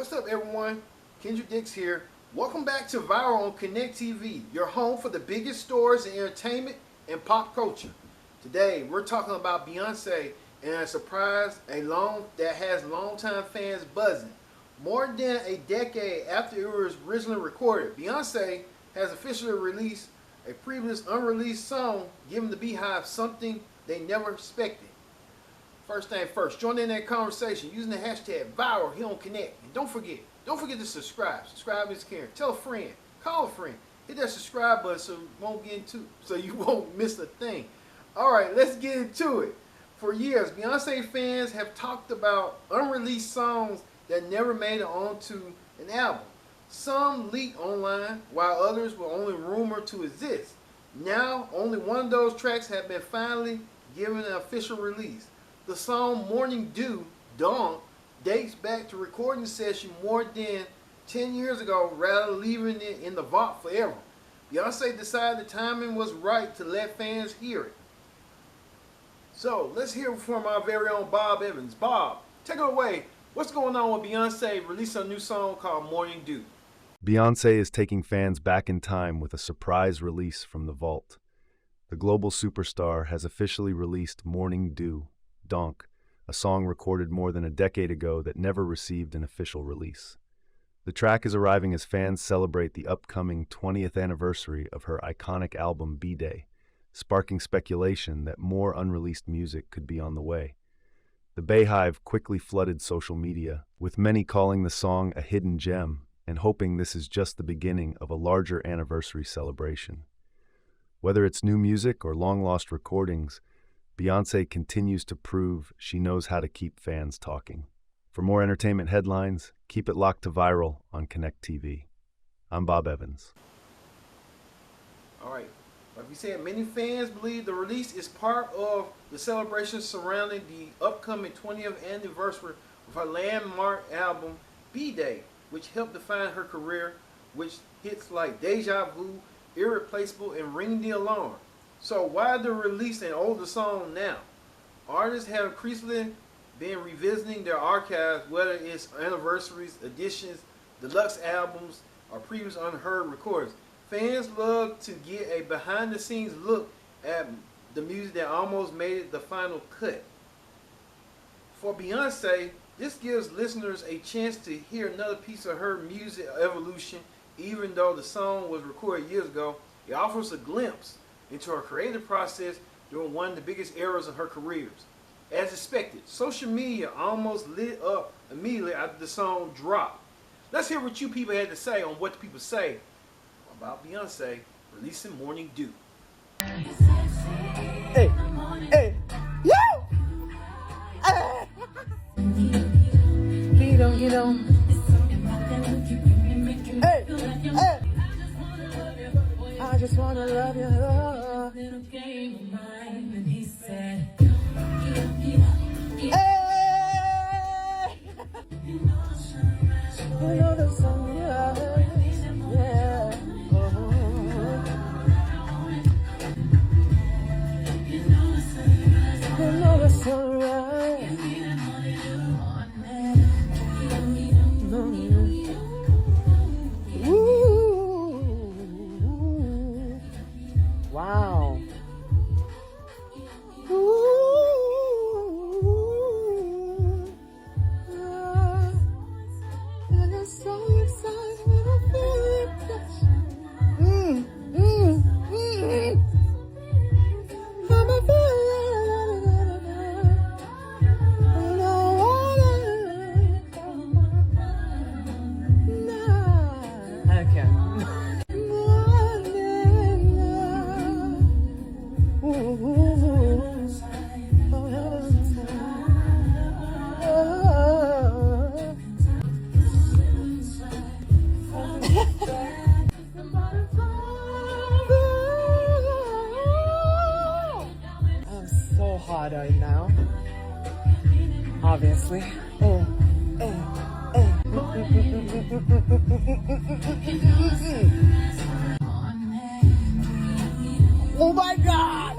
What's up, everyone? Kendrick Dix here. Welcome back to Viral on Connect TV, your home for the biggest stories in entertainment and pop culture. Today, we're talking about Beyoncé and a surprise that has longtime fans buzzing. More than a decade after it was originally recorded, Beyoncé has officially released a previous unreleased song, giving the BeyHive something they never expected. First thing first, join in that conversation using the hashtag Viral here on Connect. And don't forget to subscribe. Subscribe is caring. Tell a friend, call a friend, hit that subscribe button so you won't miss a thing. Alright, let's get into it. For years, Beyoncé fans have talked about unreleased songs that never made it onto an album. Some leaked online, while others were only rumored to exist. Now, only one of those tracks have been finally given an official release. The song Morning Dew, Donk, dates back to recording session more than 10 years ago, rather leaving it in the vault forever. Beyoncé decided the timing was right to let fans hear it. So, let's hear from our very own Bob Evans. Bob, take it away. What's going on with Beyoncé releasing a new song called Morning Dew? Beyoncé is taking fans back in time with a surprise release from the vault. The global superstar has officially released Morning Dew, Donk, a song recorded more than a decade ago that never received an official release. The track is arriving as fans celebrate the upcoming 20th anniversary of her iconic album B-Day, sparking speculation that more unreleased music could be on the way. The BeyHive quickly flooded social media, with many calling the song a hidden gem and hoping this is just the beginning of a larger anniversary celebration. Whether it's new music or long-lost recordings, Beyoncé continues to prove she knows how to keep fans talking. For more entertainment headlines, keep it locked to Viral on Connect TV. I'm Bob Evans. Alright, like we said, many fans believe the release is part of the celebration surrounding the upcoming 20th anniversary of her landmark album, B-Day, which helped define her career, which hits like Deja Vu, Irreplaceable, and Ring the Alarm. So why the release an older song now? Artists have increasingly been revisiting their archives, whether it's anniversaries, editions, deluxe albums, or previous unheard recordings. Fans love to get a behind-the-scenes look at the music that almost made it the final cut. For Beyoncé, this gives listeners a chance to hear another piece of her music evolution. Even though the song was recorded years ago, it offers a glimpse into her creative process during one of the biggest eras of her careers. As expected, social media almost lit up immediately after the song dropped. Let's hear what you people had to say on what the people say about Beyoncé releasing Morning Dew. Hey, hey, yo! Hey. Get on. Hey, hey. I just wanna love you. Little game of mine, and he said, hey. You know the song, yeah. You know the song, right? Wow. I'm so excited. I feel it. I'm a hot right now, obviously. Oh my God!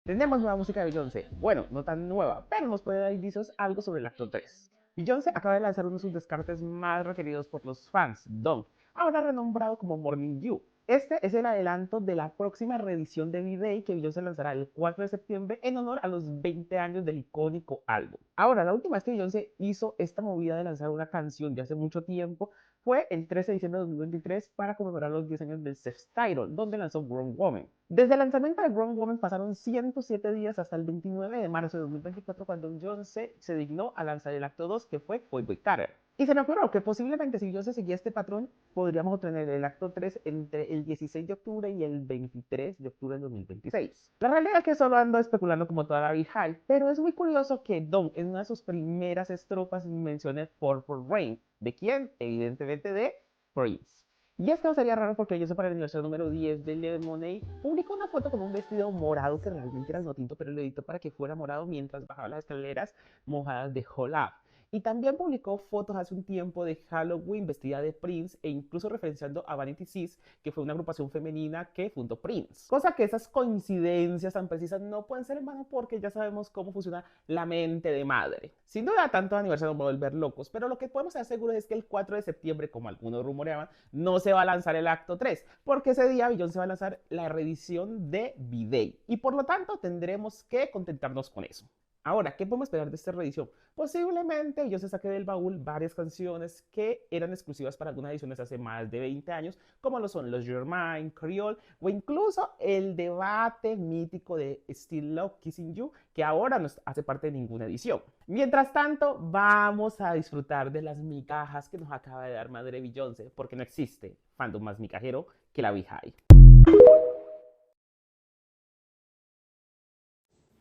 Tenemos nueva música de Beyoncé. Bueno, no tan nueva, pero nos puede dar indicios algo sobre el acto 3. Beyoncé acaba de lanzar uno de sus descartes más requeridos por los fans, Donk, ahora renombrado como Morning Dew. Este es el adelanto de la próxima reedición de BeyHive que Beyoncé lanzará el 4 de septiembre en honor a los 20 años del icónico álbum. Ahora, la última vez que Beyoncé hizo esta movida de lanzar una canción de hace mucho tiempo fue el 13 de diciembre de 2023 para conmemorar los 10 años del self-titled, donde lanzó Grown Woman. Desde el lanzamiento de Grown Woman pasaron 107 días hasta el 29 de marzo de 2024 cuando Beyoncé se dignó a lanzar el acto 2 que fue Boy Boy Carter. Y se me ocurrió que posiblemente si Beyoncé seguía este patrón, podríamos obtener el acto 3 entre el 16 de octubre y el 23 de octubre de 2026. La realidad es que solo ando especulando como toda la BeyHive, pero es muy curioso que Donk en una de sus primeras estrofas mencione Purple Rain. ¿De quién? Evidentemente de Prince. Y es que no sería raro porque Beyoncé para el aniversario número 10 de Lemonade publicó una foto con un vestido morado que realmente era tinto, pero lo editó para que fuera morado mientras bajaba las escaleras mojadas de Hall Up. Y también publicó fotos hace un tiempo de Halloween vestida de Prince e incluso referenciando a Vanity Sis, que fue una agrupación femenina que fundó Prince. Cosa que esas coincidencias tan precisas no pueden ser en vano porque ya sabemos cómo funciona la mente de madre. Sin duda, tantos aniversarios nos va a volver locos, pero lo que podemos estar seguros es que el 4 de septiembre, como algunos rumoreaban, no se va a lanzar el acto 3, porque ese día Beyoncé va a lanzar la reedición de BeyHive y por lo tanto tendremos que contentarnos con eso. Ahora, ¿qué podemos esperar de esta reedición? Posiblemente Beyoncé saque del baúl varias canciones que eran exclusivas para algunas ediciones hace más de 20 años, como lo son los Your Mind, Creole, o incluso el debate mítico de Still Love Kissing You, que ahora no hace parte de ninguna edición. Mientras tanto, vamos a disfrutar de las migajas que nos acaba de dar Madre Beyoncé, porque no existe fandom más migajero que la BeyHive.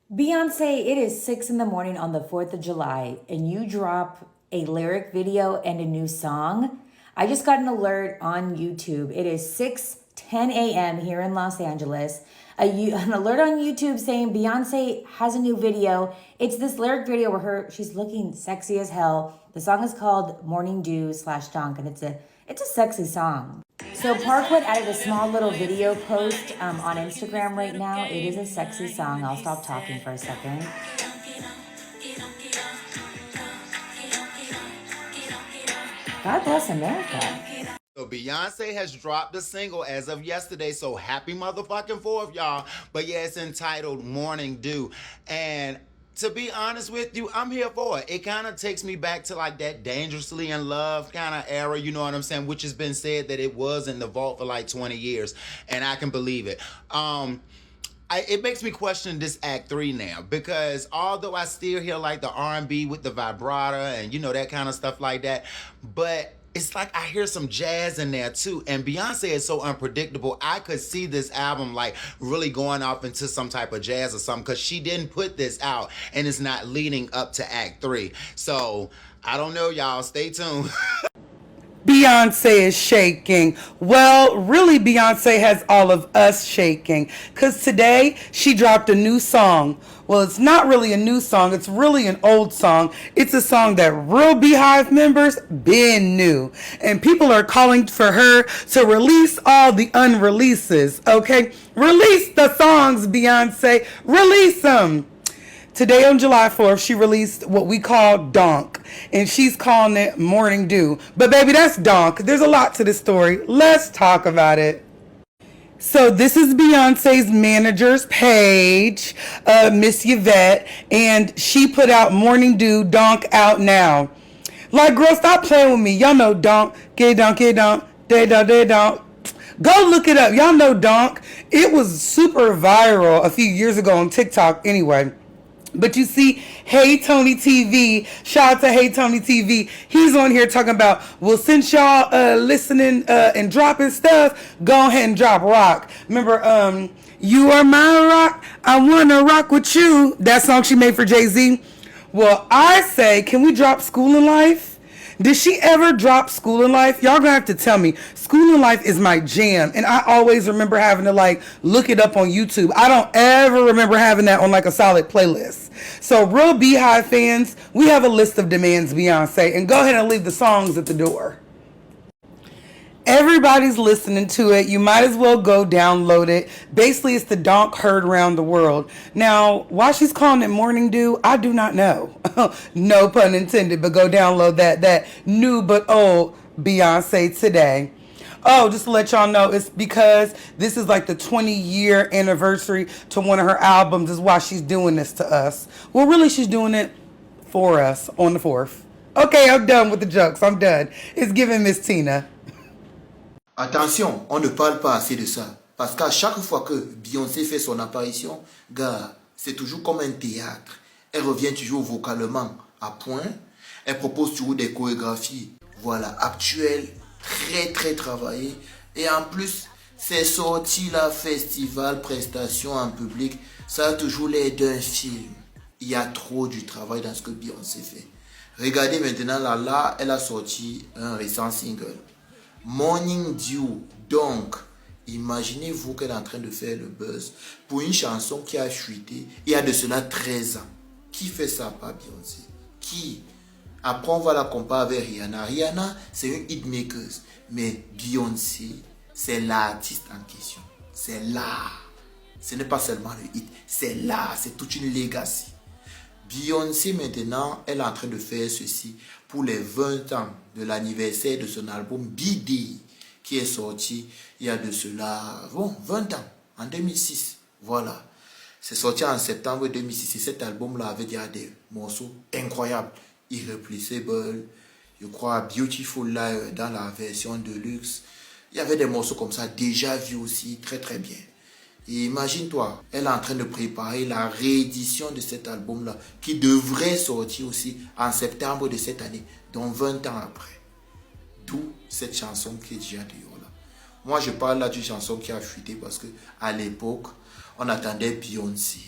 Beyonce, it is 6 in the morning on the 4th of July, and you drop a lyric video and a new song. I just got an alert on YouTube. It is 6:10 a.m. here in Los Angeles. An alert on YouTube saying Beyonce has a new video. It's this lyric video where she's looking sexy as hell. The song is called Morning Dew / Donk, and it's a sexy song. So Parkwood added a small little video post on Instagram right now. It is a sexy song. I'll stop talking for a second. God bless America. So Beyonce has dropped a single as of yesterday, so happy motherfucking 4th, y'all. But yeah, it's entitled Morning Dew. And to be honest with you, I'm here for it. It kind of takes me back to like that Dangerously in Love kind of era, you know what I'm saying? Which has been said that it was in the vault for like 20 years, and I can believe it. It makes me question this Act 3 now, because although I still hear like the R&B with the vibrato and you know that kind of stuff like that, but it's like I hear some jazz in there too. And Beyonce is so unpredictable. I could see this album like really going off into some type of jazz or something, because she didn't put this out and it's not leading up to Act 3. So I don't know, y'all. Stay tuned. Beyonce is shaking. Well, really, Beyonce has all of us shaking, because today she dropped a new song. Well, it's not really a new song. It's really an old song. It's a song that real BeyHive members been knew. And people are calling for her to release all the unreleases, okay? Release the songs, Beyonce. Release them. Today on July 4th, she released what we call Donk, and she's calling it Morning Dew. But baby, that's Donk. There's a lot to this story. Let's talk about it. So this is Beyonce's manager's page, Miss Yvette, and she put out Morning Dew, Donk out now. Like, girl, stop playing with me. Y'all know Donk, get donk, day donk. Go look it up. Y'all know Donk. It was super viral a few years ago on TikTok anyway. But you see, Hey Tony TV, shout out to Hey Tony TV. He's on here talking about, well, since y'all listening and dropping stuff, go ahead and drop rock. Remember, You Are My Rock, I Wanna Rock With You, that song she made for Jay-Z. Well, I say, can we drop School in Life? Did she ever drop School in Life? Y'all gonna have to tell me. School in Life is my jam, and I always remember having to like look it up on YouTube. I don't ever remember having that on like a solid playlist. So real BeyHive fans, we have a list of demands, Beyonce, and go ahead and leave the songs at the door. Everybody's listening to it. You might as well go download it. Basically, it's the Donk heard around the world. Now, why she's calling it Morning Dew, I do not know. No pun intended, but go download that new but old Beyonce today. Oh, just to let y'all know, it's because this is like the 20-year anniversary to one of her albums is why she's doing this to us. Well, really, she's doing it for us on the 4th. Okay, I'm done with the jokes. I'm done. It's giving Miss Tina. Attention, on ne parle pas assez de ça. Parce qu'à chaque fois que Beyoncé fait son apparition, gars, c'est toujours comme un théâtre. Elle revient toujours vocalement à point. Elle propose toujours des chorégraphies, voilà, actuelles, très très travaillées. Et en plus, ces sorties là, festival, prestations en public, ça a toujours l'air d'un film. Il y a trop du travail dans ce que Beyoncé fait. Regardez maintenant là, elle a sorti un récent single. Morning Dew, Donk. Imaginez-vous qu'elle est en train de faire le buzz pour une chanson qui a chuté il y a de cela 13 ans. Qui fait ça par Beyoncé? Qui? Après, on va la comparer avec Rihanna. Rihanna, c'est une hitmaker. Mais Beyoncé, c'est l'artiste en question. C'est l'art. Ce n'est pas seulement le hit. C'est l'art. C'est toute une legacy. Beyoncé, maintenant, elle est en train de faire ceci pour les 20 ans de l'anniversaire de son album B.D. qui est sorti il y a de cela, 20 ans, en 2006. Voilà. C'est sorti en septembre 2006 et cet album-là avait déjà des morceaux incroyables. Irreplaceable, je crois Beautiful Liar dans la version deluxe. Il y avait des morceaux comme ça, déjà vus aussi, très très bien. Et imagine-toi, elle est en train de préparer la réédition de cet album-là qui devrait sortir aussi en septembre de cette année, donc 20 ans après. D'où cette chanson qui est déjà dehors là. Moi, je parle là d'une chanson qui a fuité parce que à l'époque, on attendait Beyoncé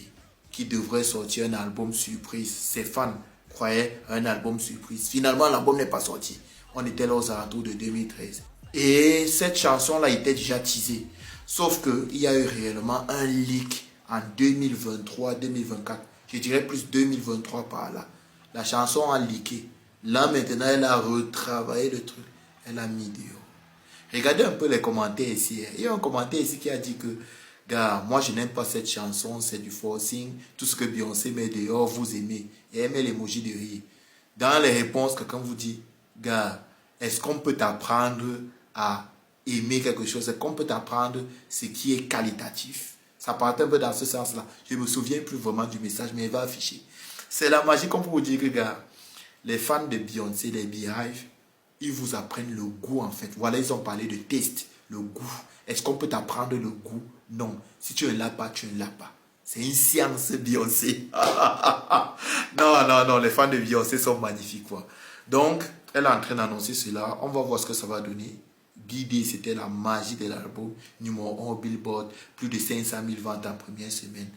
qui devrait sortir un album surprise. Ses fans croyaient un album surprise. Finalement, l'album n'est pas sorti. On était là aux alentours de 2013. Et cette chanson-là était déjà teasée. Sauf qu'il y a eu réellement un leak en 2023-2024. Je dirais plus 2023 par là. La chanson a leaké. Là maintenant, elle a retravaillé le truc. Elle a mis dehors. Regardez un peu les commentaires ici. Il y a un commentaire ici qui a dit que, gars, moi je n'aime pas cette chanson, c'est du forcing. Tout ce que Beyoncé met dehors, vous aimez. Et elle met l'emoji de rire. Dans les réponses, quelqu'un vous dit, gars, est-ce qu'on peut t'apprendre à aimer quelque chose? Est-ce qu'on peut t'apprendre ce qui est qualitatif? Ça part un peu dans ce sens-là. Je ne me souviens plus vraiment du message, mais il va afficher. C'est la magie qu'on peut vous dire que, gars, les fans de Beyoncé, les BeyHive, ils vous apprennent le goût en fait. Voilà, ils ont parlé de test, le goût. Est-ce qu'on peut t'apprendre le goût? Non. Si tu ne l'as pas, tu ne l'as pas. C'est une science Beyoncé. Non, les fans de Beyoncé sont magnifiques quoi. Donc, elle est en train d'annoncer cela. On va voir ce que ça va donner. B.D. c'était la magie de l'album. Numéro 1 au Billboard. Plus de 500 000 ventes en première semaine.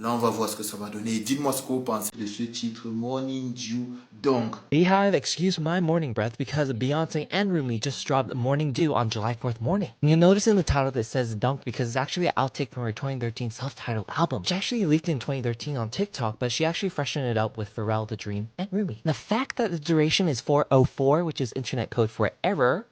Là, on va voir ce que ça va donner. Dites-moi ce que vous pensez de ce titre, Morning Dew, Donk. BeyHive, excuse my morning breath because Beyonce and Rumi just dropped Morning Dew on July 4th morning. And you'll notice in the title that it says Donk because it's actually an outtake from her 2013 self-titled album, which actually leaked in 2013 on TikTok, but she actually freshened it up with Pharrell, The Dream, and Rumi. The fact that the duration is 404, which is internet code for error.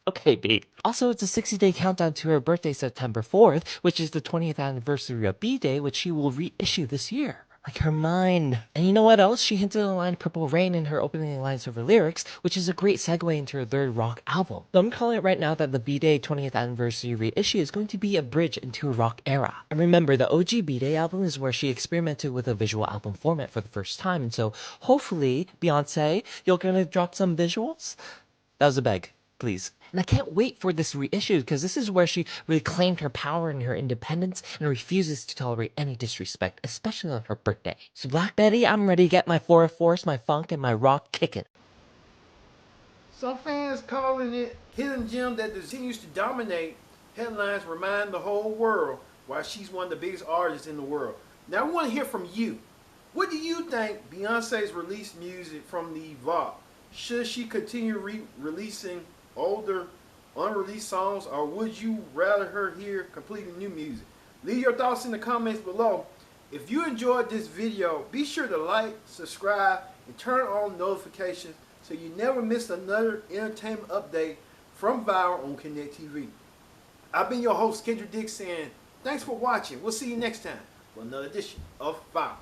Okay, B. Also, it's a 60-day countdown to her birthday, September 4th, which is the 20th anniversary of B-Day, which she will reissue this year. Like her mind. And you know what else? She hinted on the line Purple Rain in her opening lines of her lyrics, which is a great segue into her third rock album. So I'm calling it right now that the B-Day 20th anniversary reissue is going to be a bridge into a rock era. And remember, the OG B-Day album is where she experimented with a visual album format for the first time, and so hopefully, Beyonce, you're gonna drop some visuals? That was a beg. Please. And I can't wait for this reissue because this is where she reclaimed her power and her independence and refuses to tolerate any disrespect, especially on her birthday. So Black Betty, I'm ready to get my 404, my funk, and my rock kicking. Some fans calling it hidden gem that continues to dominate headlines, remind the whole world why she's one of the biggest artists in the world. Now I want to hear from you. What do you think Beyonce's released music from the vault? Should she continue releasing older unreleased songs, or would you rather her hear completely new music? Leave your thoughts in the comments below. If you enjoyed this video, be sure to like, subscribe, and turn on notifications so you never miss another entertainment update from Viral on Connect TV. I've been your host, Kendrick Dix, saying thanks for watching. We'll see you next time for another edition of Viral.